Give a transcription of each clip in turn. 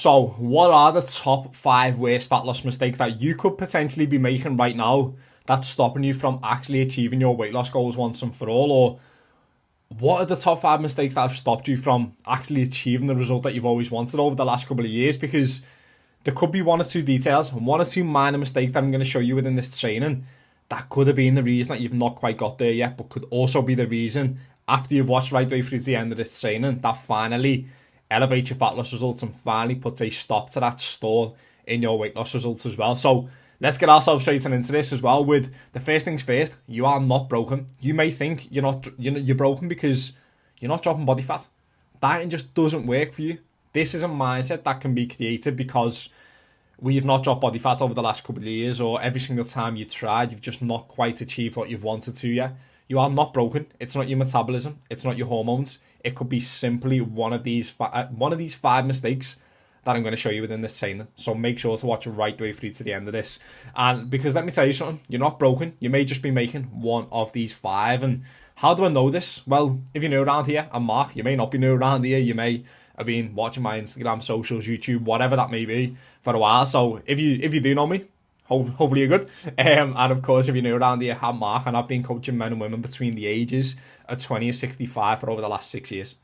So, what are the top 5 worst fat loss mistakes that you could potentially be making right now that's stopping you from actually achieving your weight loss goals once and for all? Or what are the top 5 mistakes that have stopped you from actually achieving the result that you've always wanted over the last couple of years? Because there could be 1 or 2 details, 1 or 2 minor mistakes that I'm going to show you within this training that could have been the reason that you've not quite got there yet, but could also be the reason after you've watched right the way through to the end of this training that finally elevate your fat loss results and finally puts a stop to that stall in your weight loss results as well. So let's get ourselves straight into this as well with the first things first. You are not broken. You may think you're broken because you're not dropping body fat. Dieting just doesn't work for you. This is a mindset that can be created because we've not dropped body fat over the last couple of years, or every single time you've tried, you've just not quite achieved what you've wanted to yet. You are not broken. It's not your metabolism. It's not your hormones. It could be simply one of these 5 mistakes that I'm going to show you within this training. So make sure to watch right the way through to the end of this. And because let me tell you something, you're not broken. You may just be making one of these 5. And how do I know this? Well, if you're new around here, I'm Mark. You may not be new around here. You may have been watching my Instagram, socials, YouTube, whatever that may be for a while. So if you do know me, hopefully you're good. And of course, if you're new around here, I'm Mark, and I've been coaching men and women between the ages of 20 and 65 for over the last 6 years.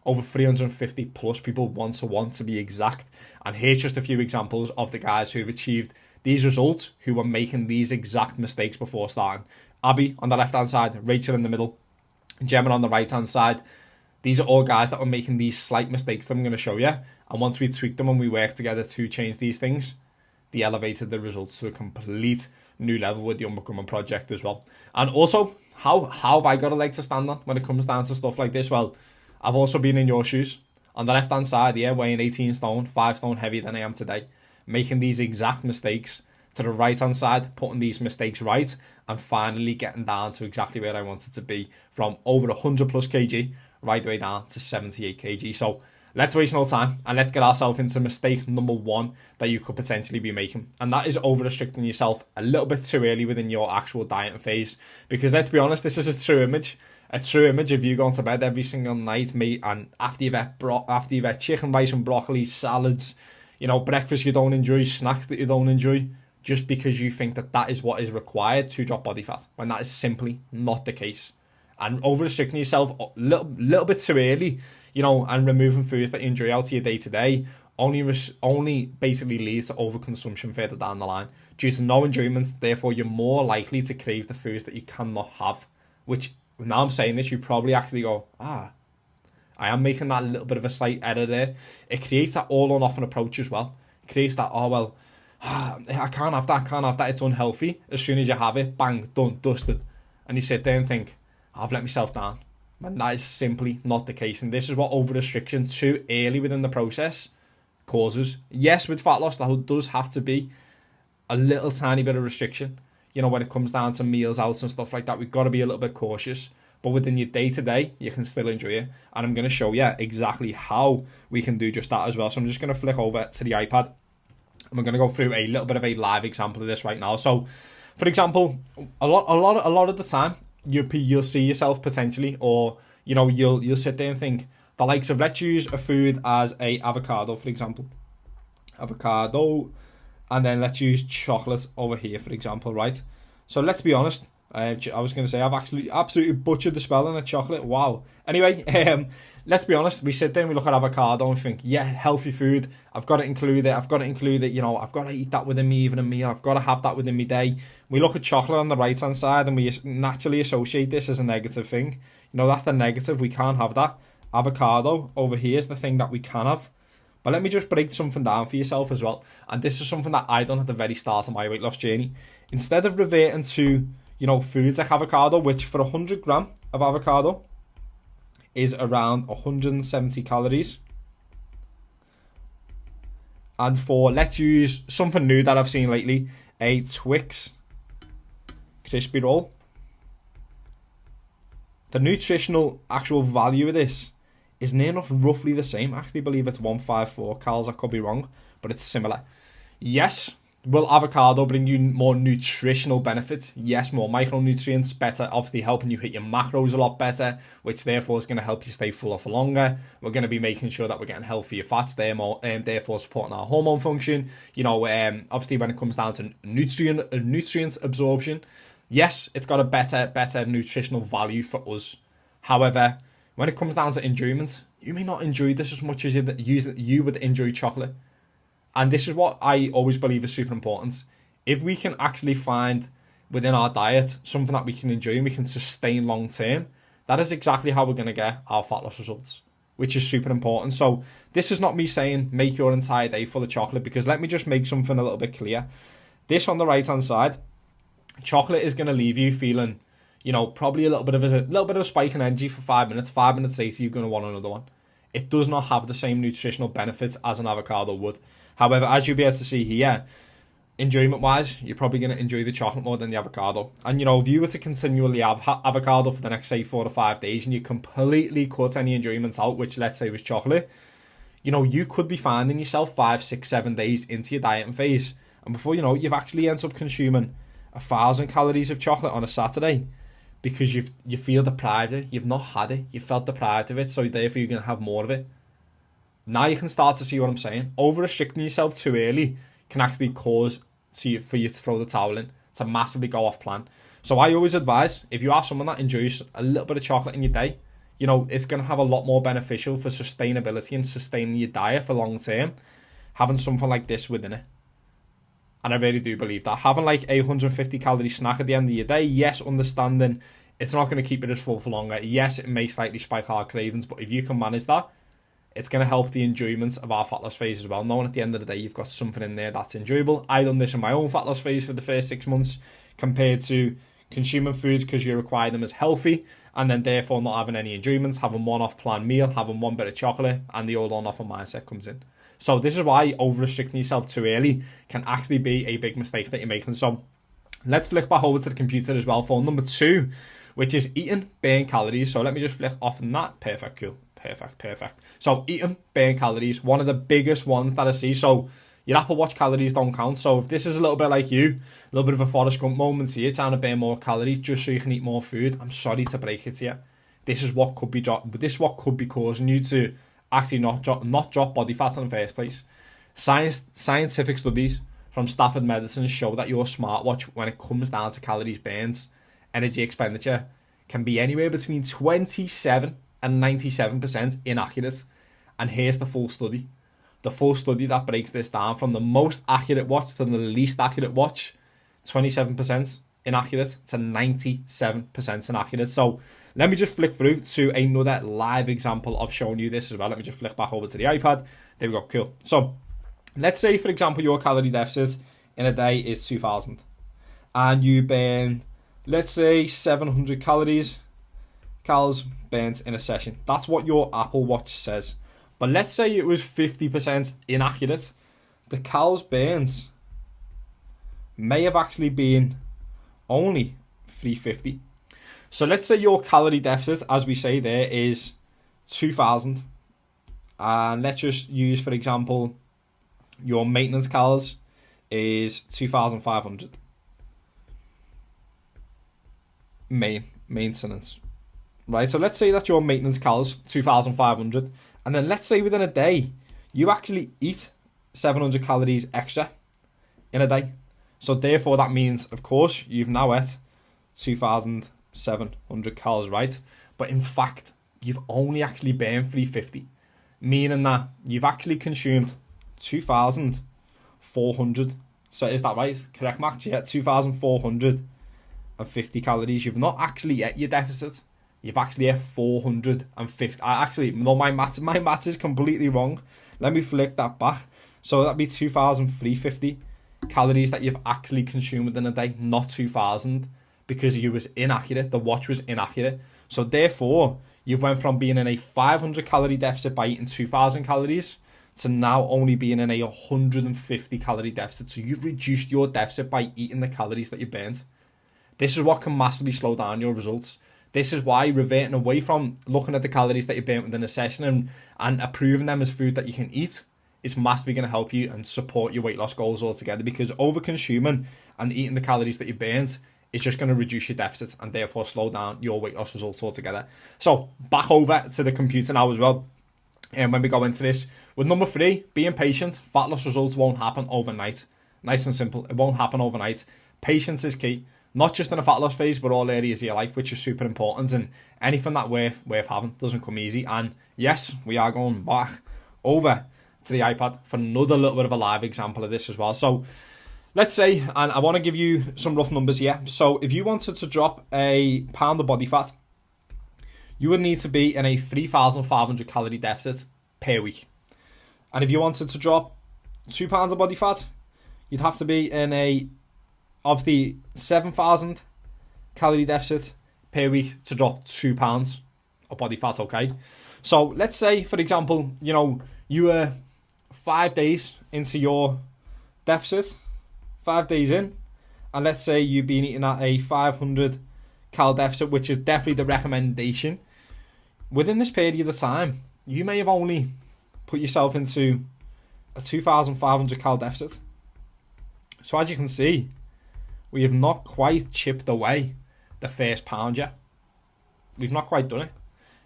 Over 350 plus people one-to-one to be exact. And here's just a few examples of the guys who've achieved these results, who were making these exact mistakes before starting. Abby on the left-hand side, Rachel in the middle, Gemma on the right-hand side. These are all guys that were making these slight mistakes that I'm going to show you. And once we tweaked them and we worked together to change these things, they elevated the results to a complete new level with the Unbecoming project as well. And also, how have I got a leg to stand on when it comes down to stuff like this? Well, I've also been in your shoes. On the left-hand side, weighing 18 stone, 5 stone heavier than I am today, making these exact mistakes. To the right-hand side, putting these mistakes right, and finally getting down to exactly where I wanted to be, from over 100 plus kg right the way down to 78 kg. So let's waste no time and let's get ourselves into mistake number 1 that you could potentially be making. And that is over-restricting yourself a little bit too early within your actual dieting phase. Because let's be honest, this is a true image of you going to bed every single night, mate, and after you've had chicken, rice and broccoli, salads, breakfast you don't enjoy, snacks that you don't enjoy, just because you think that is what is required to drop body fat, when that is simply not the case. And over-restricting yourself a little bit too early, and removing foods that you enjoy out of your day-to-day only basically leads to overconsumption further down the line. Due to no enjoyment, therefore you're more likely to crave the foods that you cannot have, which, now I'm saying this, you probably actually go, I am making that little bit of a slight error there. It creates that all or nothing approach as well. It creates that, I can't have that, it's unhealthy. As soon as you have it, bang, done, dusted. And you sit there and think, I've let myself down. And that is simply not the case. And this is what over-restriction too early within the process causes. Yes, with fat loss, there does have to be a little tiny bit of restriction. When it comes down to meals out and stuff like that, we've got to be a little bit cautious. But within your day-to-day, you can still enjoy it. And I'm going to show you exactly how we can do just that as well. So I'm just going to flick over to the iPad. And we're going to go through a little bit of a live example of this right now. So, for example, a lot of the time, you'll see yourself potentially, or you'll sit there and think the likes of, let's use a food as a avocado, for example, and then let's use chocolate over here, for example, right? So let's be honest, I was going to say I've actually absolutely butchered the spelling of chocolate. Wow. Anyway, let's be honest. We sit there and we look at avocado and think, yeah, healthy food. I've got to include it. I've got to eat that within me even a meal. I've got to have that within my day. We look at chocolate on the right-hand side and we naturally associate this as a negative thing. That's the negative. We can't have that. Avocado over here is the thing that we can have. But let me just break something down for yourself as well. And this is something that I done at the very start of my weight loss journey. Instead of reverting to foods like avocado, which for 100 gram of avocado is around 170 calories. And for, let's use something new that I've seen lately, a Twix crispy roll. The nutritional actual value of this is near enough roughly the same. I actually believe it's 154 calories, I could be wrong, but it's similar. Yes, Will avocado bring you more nutritional benefits? Yes, more micronutrients, better, obviously helping you hit your macros a lot better, which therefore is going to help you stay fuller for longer. We're going to be making sure that we're getting healthier fats, therefore supporting our hormone function. Obviously when it comes down to nutrients absorption, yes, it's got a better nutritional value for us. However, when it comes down to enjoyment, you may not enjoy this as much as you would enjoy chocolate. And this is what I always believe is super important. If we can actually find within our diet something that we can enjoy and we can sustain long term, that is exactly how we're going to get our fat loss results, which is super important. So this is not me saying make your entire day full of chocolate, because let me just make something a little bit clear. This on the right hand side, chocolate is going to leave you feeling, probably a little bit of a spike in energy for 5 minutes. 5 minutes later, you're going to want another one. It does not have the same nutritional benefits as an avocado would. However, as you'll be able to see here, enjoyment-wise, you're probably going to enjoy the chocolate more than the avocado. And, if you were to continually have avocado for the next, say, 4 to 5 days and you completely cut any enjoyment out, which let's say was chocolate, you could be finding yourself 5, 6, 7 days into your dieting phase. And before you know it, you've actually ended up consuming 1,000 calories of chocolate on a Saturday because you feel deprived of it. You've not had it. You felt deprived of it, so therefore you're going to have more of it. Now you can start to see what I'm saying. Over-restricting yourself too early can actually cause for you to throw the towel in, to massively go off plan. So I always advise, if you are someone that enjoys a little bit of chocolate in your day, it's going to have a lot more beneficial for sustainability and sustaining your diet for long term, having something like this within it. And I really do believe that. Having like a 150 calorie snack at the end of your day, yes, understanding it's not going to keep it as full for longer. Yes, it may slightly spike our cravings, but if you can manage that, it's going to help the enjoyment of our fat loss phase as well. Knowing at the end of the day, you've got something in there that's enjoyable. I done this in my own fat loss phase for the first 6 months compared to consuming foods because you require them as healthy and then therefore not having any enjoyments, having one off-plan meal, having one bit of chocolate, and the old on-offer mindset comes in. So this is why over-restricting yourself too early can actually be a big mistake that you're making. So let's flick back over to the computer as well for number 2, which is eating, burn calories. So let me just flick off on that. Perfect, cool. Perfect. So eating, burn calories, one of the biggest ones that I see. So your Apple Watch calories don't count. So if this is a little bit like you, a little bit of a Forrest Gump moment here, trying to burn more calories just so you can eat more food, I'm sorry to break it to you. This is what could be causing you to actually not drop body fat in the first place. Scientific studies from Stafford Medicine show that your smartwatch, when it comes down to calories burned, energy expenditure, can be anywhere between 27 and 97% inaccurate. And here's the full study. The full study that breaks this down from the most accurate watch to the least accurate watch, 27% inaccurate to 97% inaccurate. So let me just flick through to another live example of showing you this as well. Let me just flick back over to the iPad. There we go, cool. So let's say, for example, your calorie deficit in a day is 2,000 and you burn, let's say, 700 calories burnt in a session. That's what your Apple Watch says. But let's say it was 50% inaccurate. The calories burnt may have actually been only 350. So let's say your calorie deficit, as we say there, is 2,000. And let's just use, for example, your maintenance calories is 2,500. Maintenance. Right, so let's say that your maintenance calories 2,500, and then let's say within a day you actually eat 700 calories extra in a day. So therefore that means, of course, you've now ate 2,700 calories, right? But in fact, you've only actually burned 350, meaning that you've actually consumed 2,400. So is that right? Correct, Max? Yeah, 2,450 calories. You've not actually ate your deficit. You've actually ate 450. No, my maths is completely wrong. Let me flick that back. So that'd be 2,350 calories that you've actually consumed within a day, not 2,000, because you was inaccurate. The watch was inaccurate. So therefore, you've went from being in a 500 calorie deficit by eating 2,000 calories to now only being in a 150 calorie deficit. So you've reduced your deficit by eating the calories that you burnt. This is what can massively slow down your results. This is why reverting away from looking at the calories that you burnt within a session and approving them as food that you can eat is massively going to help you and support your weight loss goals altogether, because over consuming and eating the calories that you burned is just going to reduce your deficit and therefore slow down your weight loss results altogether. So back over to the computer now as well. And when we go into this, with number 3, being patient, fat loss results won't happen overnight. Nice and simple. It won't happen overnight. Patience is key, not just in a fat loss phase, but all areas of your life, which is super important. And anything that worth having doesn't come easy. And yes, we are going back over to the iPad for another little bit of a live example of this as well. So let's say, and I want to give you some rough numbers here. So if you wanted to drop a pound of body fat, you would need to be in a 3,500 calorie deficit per week. And if you wanted to drop 2 pounds of body fat, you'd have to be in a, obviously, 7,000 calorie deficit per week to drop 2 pounds of body fat, okay? So let's say, for example, you were 5 days into your deficit, 5 days in, and let's say you've been eating at a 500 cal deficit, which is definitely the recommendation. Within this period of time, you may have only put yourself into a 2,500 cal deficit. So as you can see, we have not quite chipped away the first pound yet. We've not quite done it.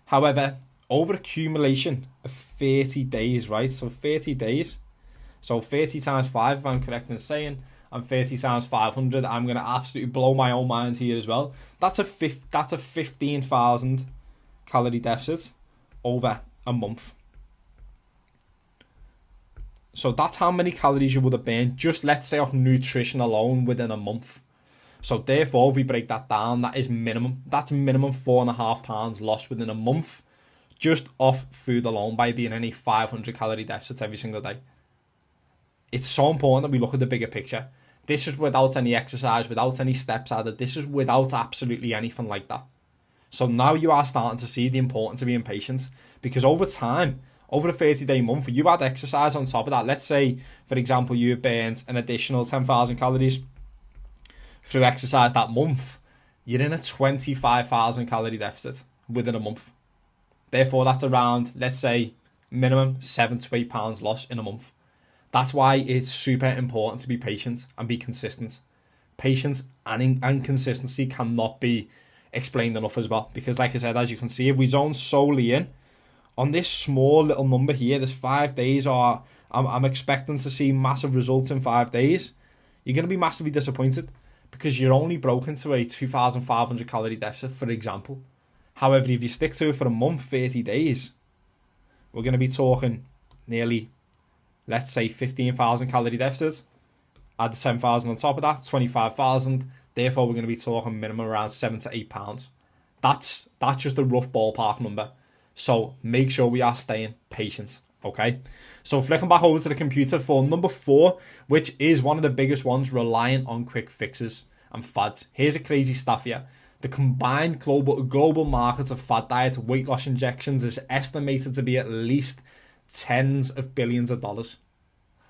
However, over accumulation of 30 days, right? So 30 days. So 30 times 5, if I'm correct in saying, and 30 times 500, I'm going to absolutely blow my own mind here as well. That's a 15,000 calorie deficit over a month. So that's how many calories you would have burned, just let's say off nutrition alone within a month. So therefore, if we break that down, that is minimum. That's minimum 4.5 pounds lost within a month, just off food alone by being in a 500 calorie deficit every single day. It's so important that we look at the bigger picture. This is without any exercise, without any steps added. This is without absolutely anything like that. So now you are starting to see the importance of being patient, because over time, over a 30-day month, you add exercise on top of that. Let's say, for example, you burned an additional 10,000 calories through exercise that month. You're in a 25,000 calorie deficit within a month. Therefore, that's around, let's say, minimum 7 to 8 pounds loss in a month. That's why it's super important to be patient and be consistent. Patience and consistency cannot be explained enough as well, because like I said, as you can see, if we zone solely in on this small little number here, this 5 days, or I'm expecting to see massive results in 5 days, you're going to be massively disappointed because you're only broken to a 2,500 calorie deficit, for example. However, if you stick to it for a month, 30 days, we're going to be talking nearly, let's say, 15,000 calorie deficit. Add the 10,000 on top of that, 25,000. Therefore, we're going to be talking minimum around 7 to 8 pounds. That's just a rough ballpark number. So make sure we are staying patient, okay? So flicking back over to the computer for number 4, which is one of the biggest ones, relying on quick fixes and fads. Here's a crazy stuff here. The combined global market of fad diets, weight loss injections is estimated to be at least tens of billions of dollars,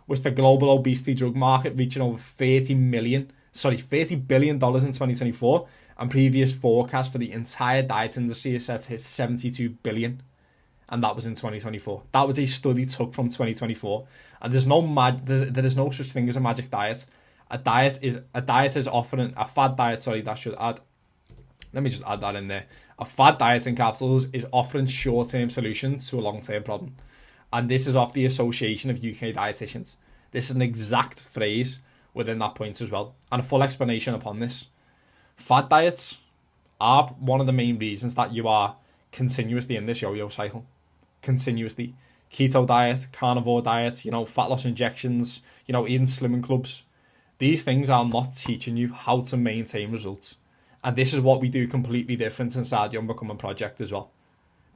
with the global obesity drug market reaching over $30 billion in 2024, and previous forecast for the entire diet industry is set to hit 72 billion, and that was in 2024. That was a study took from 2024, and there is no such thing as a magic diet. A fad diet, let me just add that in there. A fad diet in capsules is offering short-term solution to a long-term problem. And this is off the Association of UK Dietitians. This is an exact phrase within that point as well, and a full explanation upon this. Fad diets are one of the main reasons that you are continuously in this yo-yo cycle. Continuously. Keto diet, carnivore diet, fat loss injections, eating slimming clubs. These things are not teaching you how to maintain results. And this is what we do completely different inside the Unbecoming Project as well.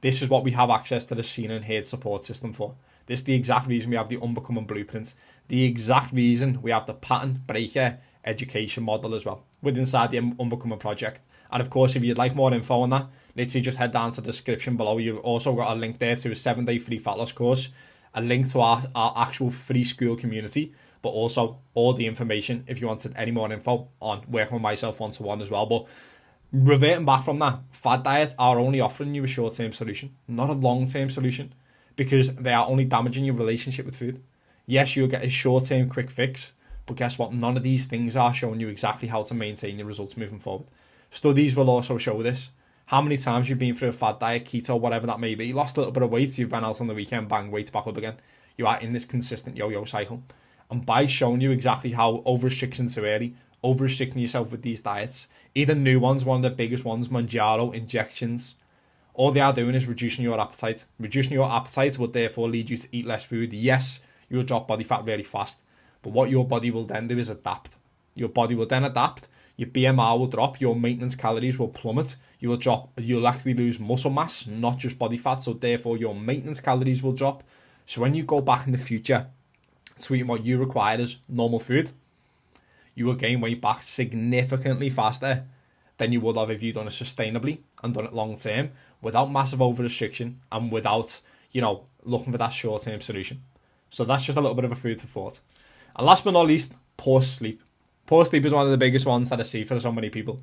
This is what we have access to the Seen and Heard support system for. This is the exact reason we have the Unbecoming Blueprint. The exact reason we have the pattern breaker education model as well within inside the Unbecoming Project. And of course, if you'd like more info on that, literally just head down to the description below. You've also got a link there to a 7-day free fat loss course, a link to our actual free school community, but also all the information if you wanted any more info on working with myself one-to-one as well. But reverting back from that, fad diets are only offering you a short-term solution, not a long-term solution, because they are only damaging your relationship with food. Yes, you'll get a short-term quick fix, but guess what? None of these things are showing you exactly how to maintain your results moving forward. Studies will also show this. How many times you've been through a fad diet, keto, whatever that may be, you lost a little bit of weight, you've been out on the weekend, bang, weight's back up again. You are in this consistent yo-yo cycle. And by showing you exactly how over-restriction too early, over-restricting yourself with these diets, either new ones, one of the biggest ones, Manjaro, injections, all they are doing is reducing your appetite. Reducing your appetite will therefore lead you to eat less food. Yes, you'll drop body fat really fast, but what your body will then do is adapt. Your body will then adapt, your BMR will drop, your maintenance calories will plummet, you'll actually lose muscle mass, not just body fat, so therefore your maintenance calories will drop. So when you go back in the future to eating what you require as normal food, you will gain weight back significantly faster than you would have if you'd done it sustainably and done it long term without massive over restriction and without, looking for that short term solution. So that's just a little bit of a food for thought. And last but not least, poor sleep. Poor sleep is one of the biggest ones that I see for so many people.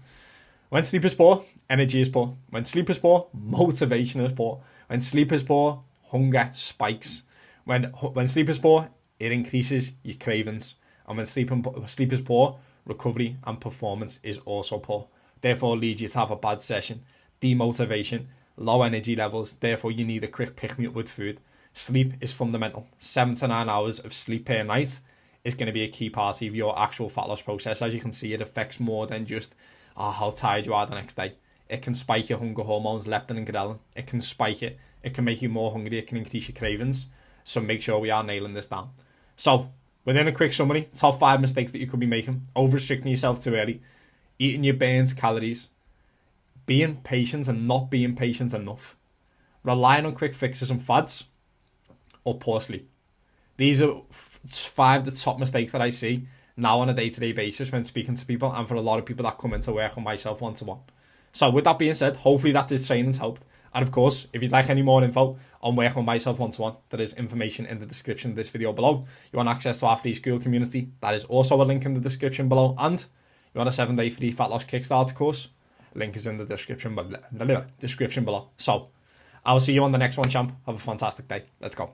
When sleep is poor, energy is poor. When sleep is poor, motivation is poor. When sleep is poor, hunger spikes. When sleep is poor, it increases your cravings. And when sleep is poor, recovery and performance is also poor. Therefore, leads you to have a bad session, demotivation, low energy levels. Therefore, you need a quick pick-me-up with food. Sleep is fundamental. 7 to 9 hours of sleep per night is going to be a key part of your actual fat loss process. As you can see, it affects more than just how tired you are the next day. It can spike your hunger hormones, leptin and ghrelin. It can spike it. It can make you more hungry. It can increase your cravings. So make sure we are nailing this down. So, within a quick summary, top 5 mistakes that you could be making. Over-restricting yourself too early. Eating your burned calories. Being patient and not being patient enough. Relying on quick fixes and fads. Or poor sleep. These are 5 of the top mistakes that I see now on a day-to-day basis when speaking to people, and for a lot of people that come into work with myself one-to-one. So with that being said, hopefully that this training's helped. And of course, if you'd like any more info on working with myself one-to-one, there is information in the description of this video below. You want access to our free school community, that is also a link in the description below. And you want a 7-day free fat loss Kickstarter course, link is in the description below. So I'll see you on the next one, champ. Have a fantastic day. Let's go.